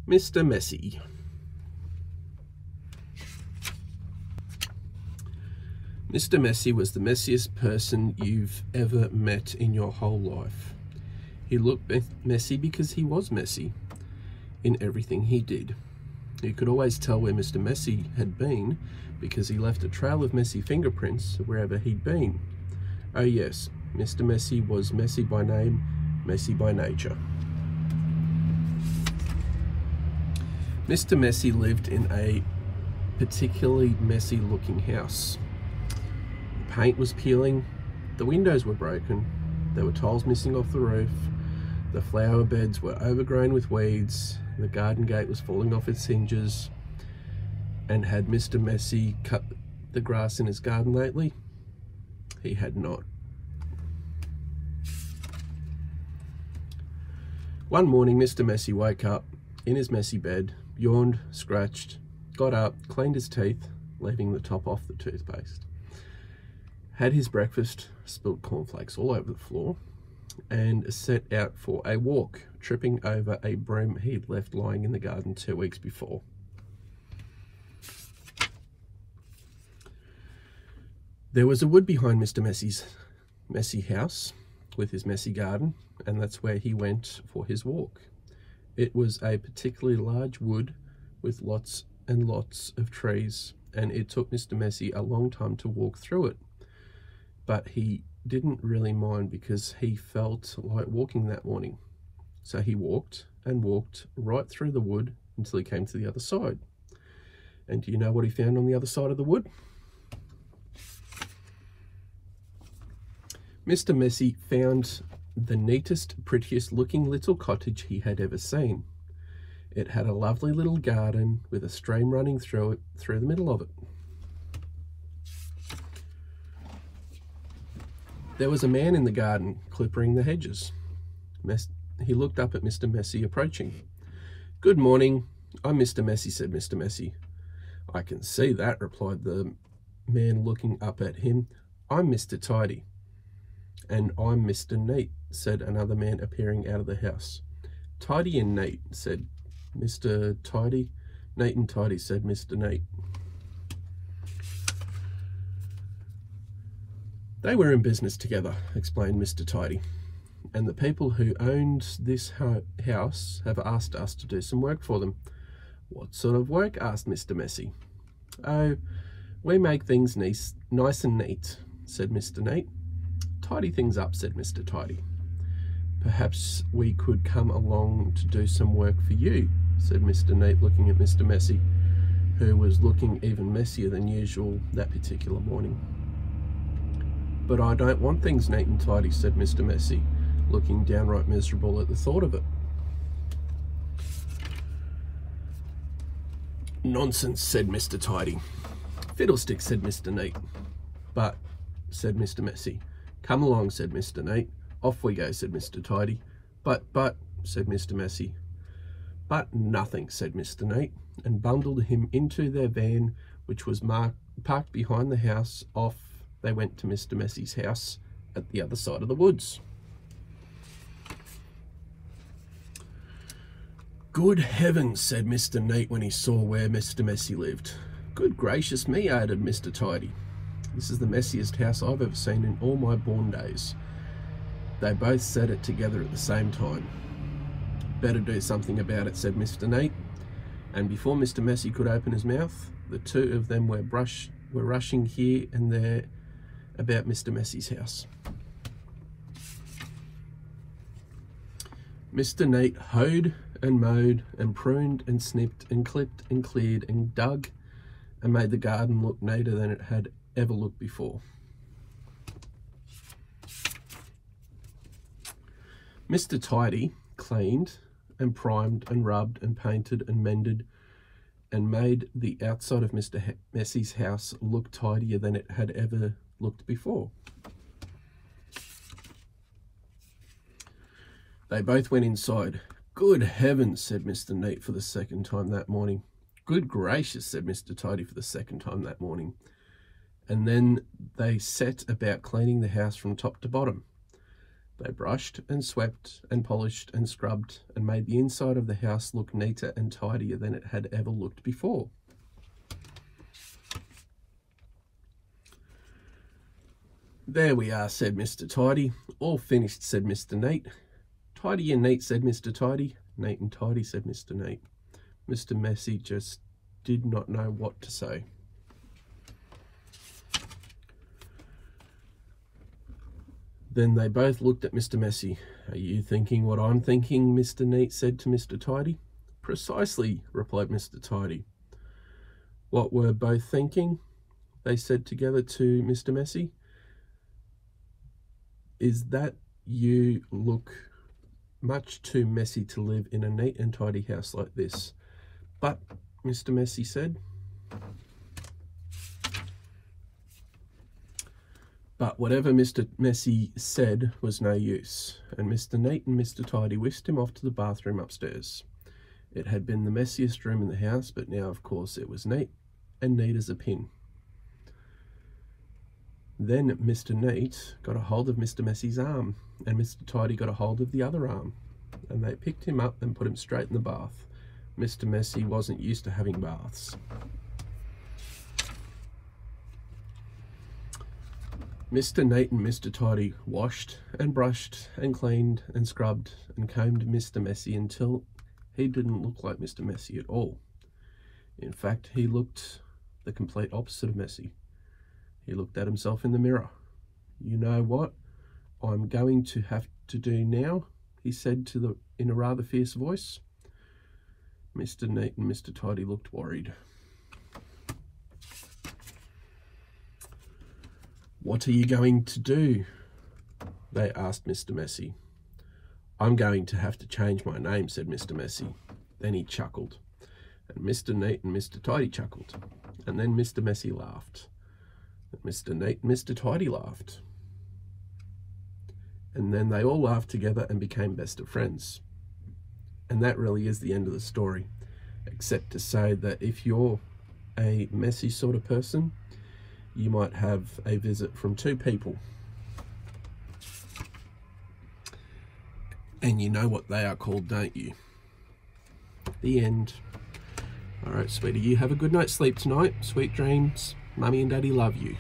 Mr. Messy. Mr. Messy was the messiest person you've ever met in your whole life. He looked messy because he was messy in everything he did. You could always tell where Mr. Messy had been because he left a trail of messy fingerprints wherever he'd been. Oh yes, Mr. Messy was messy by name, messy by nature. Mr. Messy lived in a particularly messy looking house. The paint was peeling, the windows were broken, there were tiles missing off the roof, the flower beds were overgrown with weeds, the garden gate was falling off its hinges. And had Mr. Messy cut the grass in his garden lately? He had not. One morning, Mr. Messy woke up in his messy bed, yawned, scratched, got up, cleaned his teeth, leaving the top off the toothpaste, had his breakfast, spilled cornflakes all over the floor, and set out for a walk, tripping over a broom he'd left lying in the garden 2 weeks before. There was a wood behind Mr. Messy's messy house with his messy garden, and that's where he went for his walk. It was a particularly large wood with lots and lots of trees, and it took Mr. Messy a long time to walk through it. But he didn't really mind because he felt like walking that morning. So he walked and walked right through the wood until he came to the other side. And do you know what he found on the other side of the wood? Mr. Messy found the neatest, prettiest looking little cottage he had ever seen. It had a lovely little garden with a stream running through it, through the middle of it. There was a man in the garden clippering the hedges. He looked up at Mr. Messy approaching. "Good morning, I'm Mr. Messy," said Mr. Messy. "I can see that," replied the man looking up at him. "I'm Mr. Tidy." "And I'm Mr. Neat," said another man appearing out of the house. "Tidy and neat," said Mr. Tidy. "Neat and tidy," said Mr. Neat. "They were in business together," explained Mr. Tidy, "and the people who owned this house have asked us to do some work for them." "What sort of work?" asked Mr. Messy. "Oh, we make things nice and neat," said Mr. Neat. "Tidy things up," said Mr. Tidy. "Perhaps we could come along to do some work for you," said Mr. Neat, looking at Mr. Messy, who was looking even messier than usual that particular morning. "But I don't want things neat and tidy," said Mr. Messy, looking downright miserable at the thought of it. "Nonsense," said Mr. Tidy. "Fiddlesticks," said Mr. Neat. "But," said Mr. Messy. "Come along," said Mr. Neat. "Off we go," said Mr. Tidy. But, said Mr. Messy. "But nothing," said Mr. Neat, and bundled him into their van, which was parked behind the house. Off they went to Mr. Messy's house at the other side of the woods. "Good heavens," said Mr. Neat when he saw where Mr. Messy lived. "Good gracious me," added Mr. Tidy. "This is the messiest house I've ever seen in all my born days." They both said it together at the same time. "Better do something about it," said Mr. Neat. And before Mr. Messy could open his mouth, the two of them were rushing here and there about Mr. Messy's house. Mr. Neat hoed and mowed and pruned and snipped and clipped and cleared and dug and made the garden look neater than it had ever looked before. Mr. Tidy cleaned and primed and rubbed and painted and mended and made the outside of Mr. Messy's house look tidier than it had ever looked before. They both went inside. "Good heavens," said Mr. Neat for the second time that morning. "Good gracious," said Mr. Tidy for the second time that morning. And then they set about cleaning the house from top to bottom. They brushed and swept and polished and scrubbed and made the inside of the house look neater and tidier than it had ever looked before. "There we are," said Mr. Tidy. "All finished," said Mr. Neat. "Tidy and neat," said Mr. Tidy. "Neat and tidy," said Mr. Neat. Mr. Messy just did not know what to say. Then they both looked at Mr. Messy. "Are you thinking what I'm thinking?" Mr. Neat said to Mr. Tidy. "Precisely," replied Mr. Tidy. "What were both thinking?" they said together to Mr. Messy. "Is that you look much too messy to live in a neat and tidy house like this." "But," Mr. Messy said. But whatever Mr. Messy said was no use, and Mr. Neat and Mr. Tidy whisked him off to the bathroom upstairs. It had been the messiest room in the house, but now, of course, it was neat, and neat as a pin. Then Mr. Neat got a hold of Mr. Messy's arm, and Mr. Tidy got a hold of the other arm, and they picked him up and put him straight in the bath. Mr. Messy wasn't used to having baths. Mr. Neat and Mr. Tidy washed and brushed and cleaned and scrubbed and combed Mr. Messy until he didn't look like Mr. Messy at all. In fact, he looked the complete opposite of messy. He looked at himself in the mirror. "You know what I'm going to have to do now?" he said in a rather fierce voice. Mr. Neat and Mr. Tidy looked worried. "What are you going to do?" they asked Mr. Messy. "I'm going to have to change my name," said Mr. Messy. Then he chuckled, and Mr. Neat and Mr. Tidy chuckled, and then Mr. Messy laughed, and Mr. Neat and Mr. Tidy laughed, and then they all laughed together and became best of friends. And that really is the end of the story, except to say that if you're a messy sort of person, you might have a visit from two people. And you know what they are called, don't you? The end. All right, sweetie, you have a good night's sleep tonight. Sweet dreams. Mummy and Daddy love you.